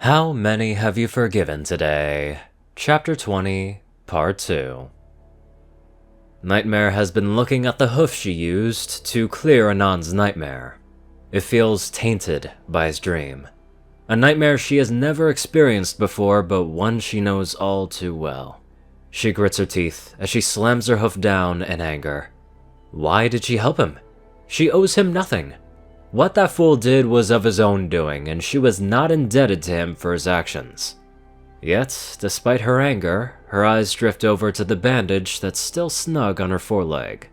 How many have you forgiven today? Chapter 20, Part 2. Nightmare has been looking at the hoof she used to clear Anon's nightmare. It feels tainted by his dream. A nightmare she has never experienced before, but one she knows all too well. She grits her teeth as she slams her hoof down in anger. Why did she help him? She owes him nothing. What that fool did was of his own doing, and she was not indebted to him for his actions. Yet, despite her anger, her eyes drift over to the bandage that's still snug on her foreleg.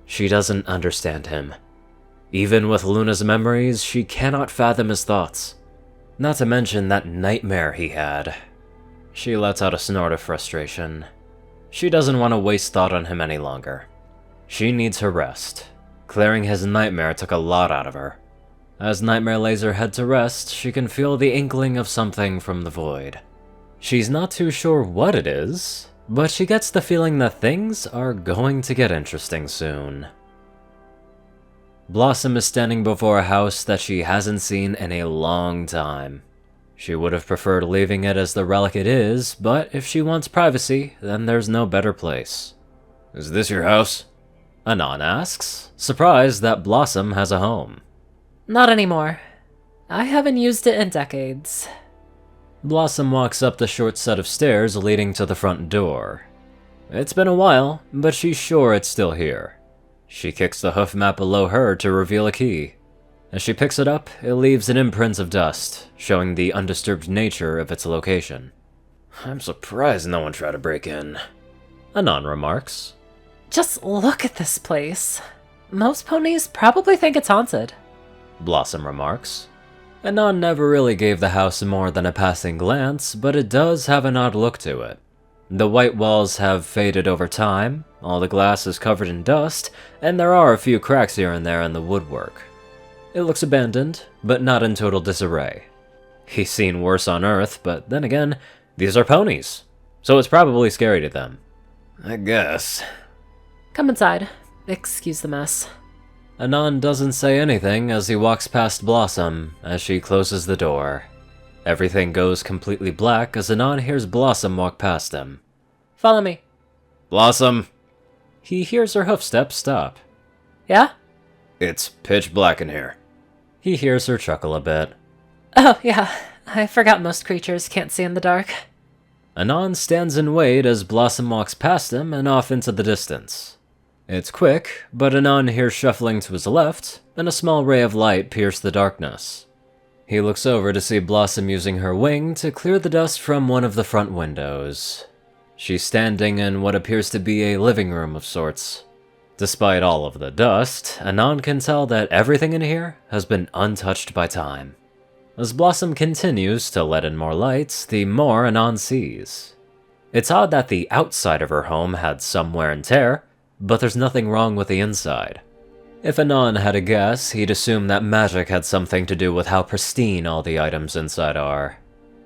She doesn't understand him. Even with Luna's memories, she cannot fathom his thoughts. Not to mention that nightmare he had. She lets out a snort of frustration. She doesn't want to waste thought on him any longer. She needs her rest. Clearing his nightmare took a lot out of her. As Nightmare lays her head to rest, she can feel the inkling of something from the void. She's not too sure what it is, but she gets the feeling that things are going to get interesting soon. Blossom is standing before a house that she hasn't seen in a long time. She would have preferred leaving it as the relic it is, but if she wants privacy, then there's no better place. Is this your house? Anon asks, surprised that Blossom has a home. Not anymore. I haven't used it in decades. Blossom walks up the short set of stairs leading to the front door. It's been a while, but she's sure it's still here. She kicks the hoof mat below her to reveal a key. As she picks it up, it leaves an imprint of dust, showing the undisturbed nature of its location. I'm surprised no one tried to break in. Anon remarks. Just look at this place. Most ponies probably think it's haunted. Blossom remarks. Anon never really gave the house more than a passing glance, but it does have an odd look to it. The white walls have faded over time, all the glass is covered in dust, and there are a few cracks here and there in the woodwork. It looks abandoned, but not in total disarray. He's seen worse on Earth, but then again, these are ponies, so it's probably scary to them. I guess. Come inside. Excuse the mess. Anon doesn't say anything as he walks past Blossom as she closes the door. Everything goes completely black as Anon hears Blossom walk past him. Follow me. Blossom! He hears her hoofsteps stop. Yeah? It's pitch black in here. He hears her chuckle a bit. Oh, yeah. I forgot most creatures can't see in the dark. Anon stands in wait as Blossom walks past him and off into the distance. It's quick, but Anon hears shuffling to his left, and a small ray of light pierce the darkness. He looks over to see Blossom using her wing to clear the dust from one of the front windows. She's standing in what appears to be a living room of sorts. Despite all of the dust, Anon can tell that everything in here has been untouched by time. As Blossom continues to let in more light, the more Anon sees. It's odd that the outside of her home had some wear and tear, but there's nothing wrong with the inside. If Anon had a guess, he'd assume that magic had something to do with how pristine all the items inside are.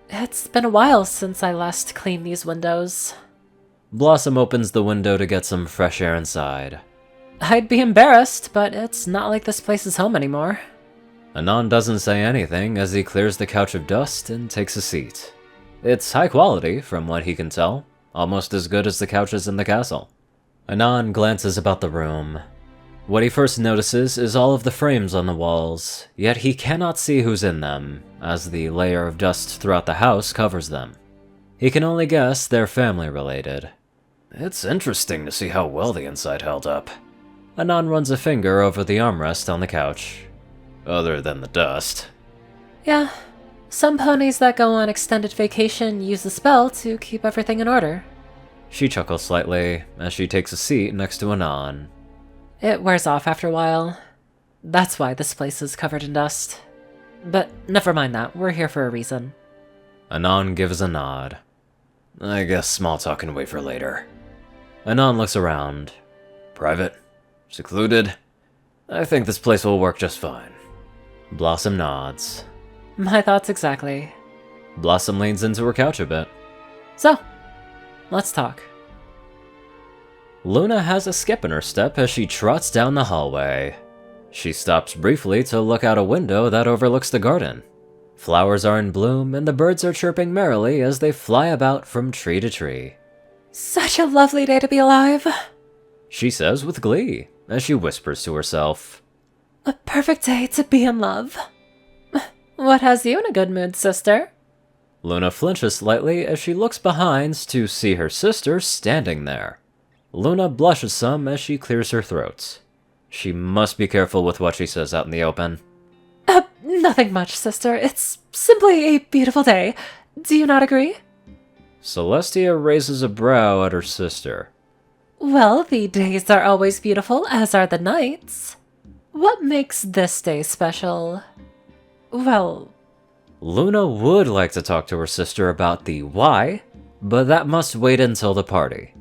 It's been a while since I last cleaned these windows. Blossom opens the window to get some fresh air inside. I'd be embarrassed, but it's not like this place is home anymore. Anon doesn't say anything as he clears the couch of dust and takes a seat. It's high quality, from what he can tell, almost as good as the couches in the castle. Anon glances about the room. What he first notices is all of the frames on the walls, yet he cannot see who's in them, as the layer of dust throughout the house covers them. He can only guess they're family-related. It's interesting to see how well the inside held up. Anon runs a finger over the armrest on the couch. Other than the dust. Yeah, some ponies that go on extended vacation use the spell to keep everything in order. She chuckles slightly as she takes a seat next to Anon. It wears off after a while. That's why this place is covered in dust. But never mind that, we're here for a reason. Anon gives a nod. I guess small talk can wait for later. Anon looks around. Private? Secluded? I think this place will work just fine. Blossom nods. My thoughts exactly. Blossom leans into her couch a bit. So, let's talk. Luna has a skip in her step as she trots down the hallway. She stops briefly to look out a window that overlooks the garden. Flowers are in bloom, and the birds are chirping merrily as they fly about from tree to tree. Such a lovely day to be alive. She says with glee, as she whispers to herself. A perfect day to be in love. What has you in a good mood, sister? Luna flinches slightly as she looks behind to see her sister standing there. Luna blushes some as she clears her throat. She must be careful with what she says out in the open. Nothing much, sister. It's simply a beautiful day. Do you not agree? Celestia raises a brow at her sister. Well, the days are always beautiful, as are the nights. What makes this day special? Well... Luna would like to talk to her sister about the why, but that must wait until the party.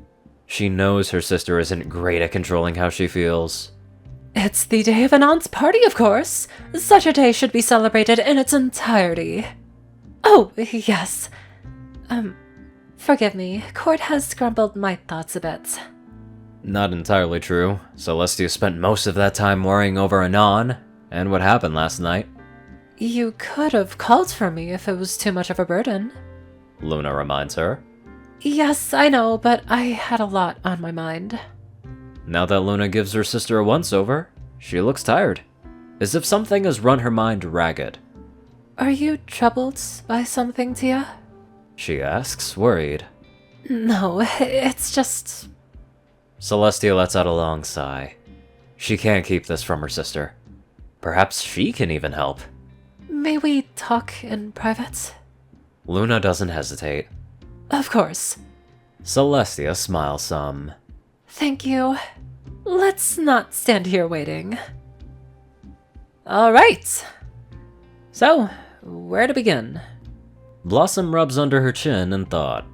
She knows her sister isn't great at controlling how she feels. It's the day of Anon's party, of course. Such a day should be celebrated in its entirety. Oh, yes. Forgive me. Court has scrambled my thoughts a bit. Not entirely true. Celestia spent most of that time worrying over Anon, and what happened last night. You could have called for me if it was too much of a burden. Luna reminds her. Yes, I know, but I had a lot on my mind. Now that Luna gives her sister a once-over, she looks tired, as if something has run her mind ragged. Are you troubled by something, Tia? She asks, worried. No, it's just... Celestia lets out a long sigh. She can't keep this from her sister. Perhaps she can even help. May we talk in private? Luna doesn't hesitate. Of course. Celestia smiles some. Thank you. Let's not stand here waiting. All right. So, where to begin? Blossom rubs under her chin in thought.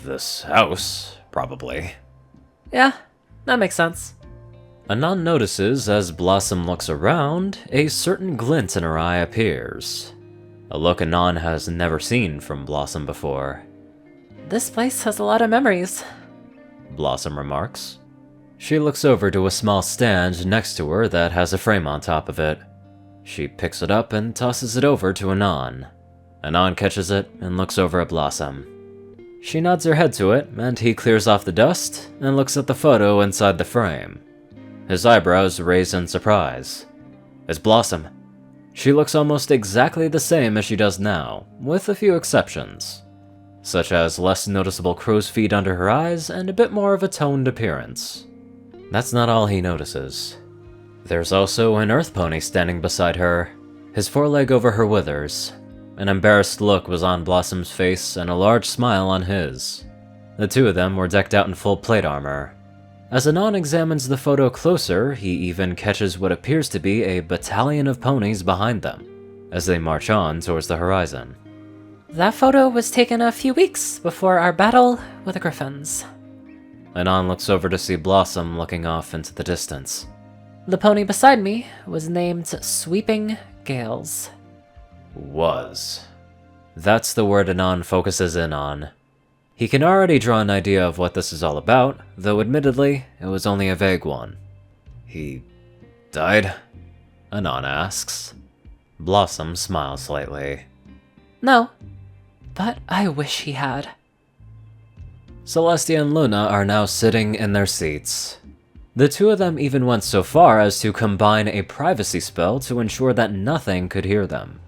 This house, probably. Yeah, that makes sense. Anon notices as Blossom looks around, a certain glint in her eye appears. A look Anon has never seen from Blossom before. This place has a lot of memories. Blossom remarks. She looks over to a small stand next to her that has a frame on top of it. She picks it up and tosses it over to Anon. Anon catches it and looks over at Blossom. She nods her head to it, and he clears off the dust and looks at the photo inside the frame. His eyebrows raise in surprise. It's Blossom. She looks almost exactly the same as she does now, with a few exceptions, such as less noticeable crow's feet under her eyes and a bit more of a toned appearance. That's not all he notices. There's also an earth pony standing beside her, his foreleg over her withers. An embarrassed look was on Blossom's face and a large smile on his. The two of them were decked out in full plate armor. As Anon examines the photo closer, he even catches what appears to be a battalion of ponies behind them, as they march on towards the horizon. That photo was taken a few weeks before our battle with the Griffins. Anon looks over to see Blossom looking off into the distance. The pony beside me was named Sweeping Gales. Was. That's the word Anon focuses in on. He can already draw an idea of what this is all about, though admittedly, it was only a vague one. He died? Anon asks. Blossom smiles slightly. No, but I wish he had. Celestia and Luna are now sitting in their seats. The two of them even went so far as to combine a privacy spell to ensure that nothing could hear them.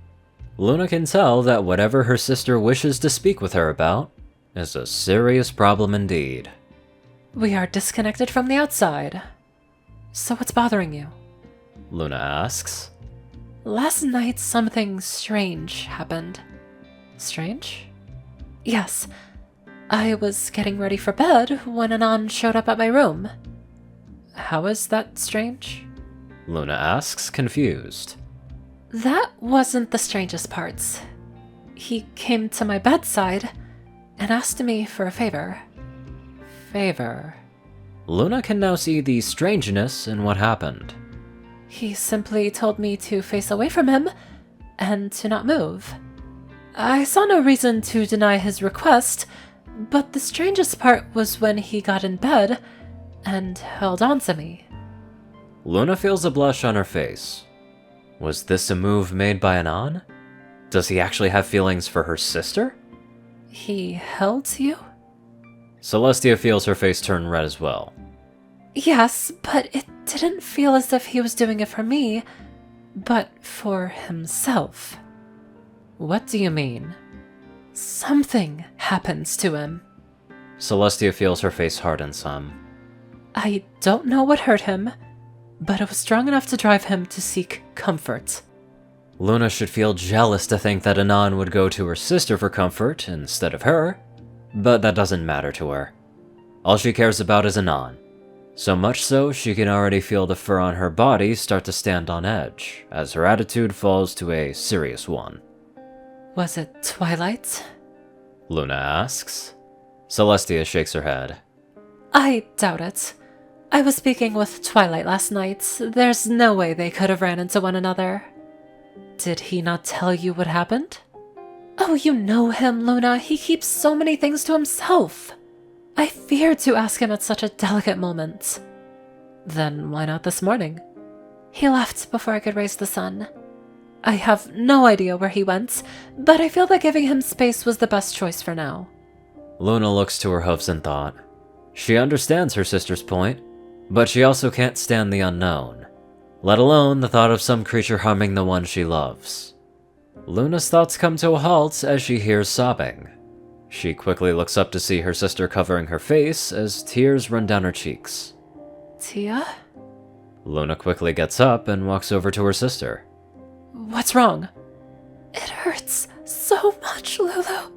Luna can tell that whatever her sister wishes to speak with her about is a serious problem indeed. We are disconnected from the outside. So what's bothering you? Luna asks. Last night something strange happened. Strange? Yes. I was getting ready for bed when Anon showed up at my room. How is that strange? Luna asks, confused. That wasn't the strangest parts. He came to my bedside and asked me for a favor. Favor? Luna can now see the strangeness in what happened. He simply told me to face away from him and to not move. I saw no reason to deny his request, but the strangest part was when he got in bed and held on to me. Luna feels a blush on her face. Was this a move made by Anon? Does he actually have feelings for her sister? He held you? Celestia feels her face turn red as well. Yes, but it didn't feel as if he was doing it for me, but for himself. What do you mean? Something happens to him. Celestia feels her face harden some. I don't know what hurt him, but it was strong enough to drive him to seek comfort. Luna should feel jealous to think that Anon would go to her sister for comfort instead of her, but that doesn't matter to her. All she cares about is Anon. So much so, she can already feel the fur on her body start to stand on edge, as her attitude falls to a serious one. Was it Twilight? Luna asks. Celestia shakes her head. I doubt it. I was speaking with Twilight last night. There's no way they could have ran into one another. Did he not tell you what happened? Oh, you know him, Luna. He keeps so many things to himself. I feared to ask him at such a delicate moment. Then why not this morning? He left before I could raise the sun. I have no idea where he went, but I feel that giving him space was the best choice for now. Luna looks to her hooves in thought. She understands her sister's point, but she also can't stand the unknown, let alone the thought of some creature harming the one she loves. Luna's thoughts come to a halt as she hears sobbing. She quickly looks up to see her sister covering her face as tears run down her cheeks. Tia? Luna quickly gets up and walks over to her sister. What's wrong? It hurts so much, Lulu.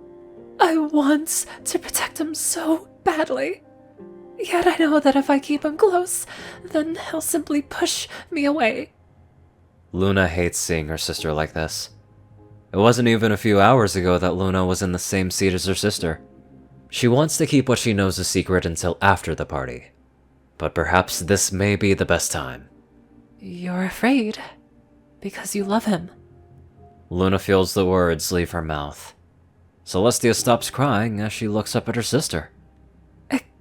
I want to protect him so badly. Yet I know that if I keep him close, then he'll simply push me away. Luna hates seeing her sister like this. It wasn't even a few hours ago that Luna was in the same seat as her sister. She wants to keep what she knows a secret until after the party. But perhaps this may be the best time. You're afraid because you love him. Luna feels the words leave her mouth. Celestia stops crying as she looks up at her sister.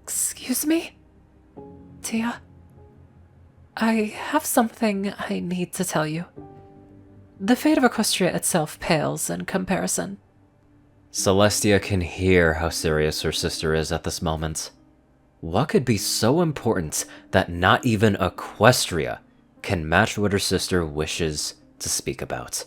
Excuse me? Tia? I have something I need to tell you. The fate of Equestria itself pales in comparison. Celestia can hear how serious her sister is at this moment. What could be so important that not even Equestria can match what her sister wishes to speak about?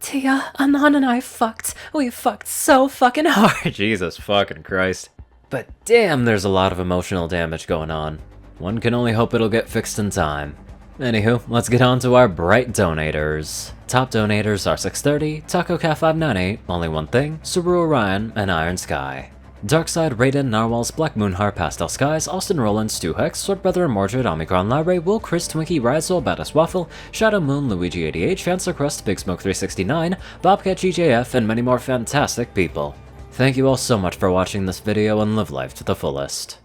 Tia, Anon and I fucked. We fucked so fucking hard. Jesus fucking Christ. But damn, there's a lot of emotional damage going on. One can only hope it'll get fixed in time. Anywho, let's get on to our bright donators. Top donators are 630, TacoCat598, Only One Thing, Ceru, Orion, and IronSky. Darkside, Rayden, Narwhals, Blackmoonheart, Pastel Skies, Austin, Rolan, Stu Hex, Swordbrother, Mordred, Omicron, Lyre, Will, Chris, Twinkie, Rizel, Badass Waffle, Shadow Moon, Luigi88, Chancellor Crust, Big Smoke 369, Bobcat GJF, and many more fantastic people. Thank you all so much for watching this video and live life to the fullest.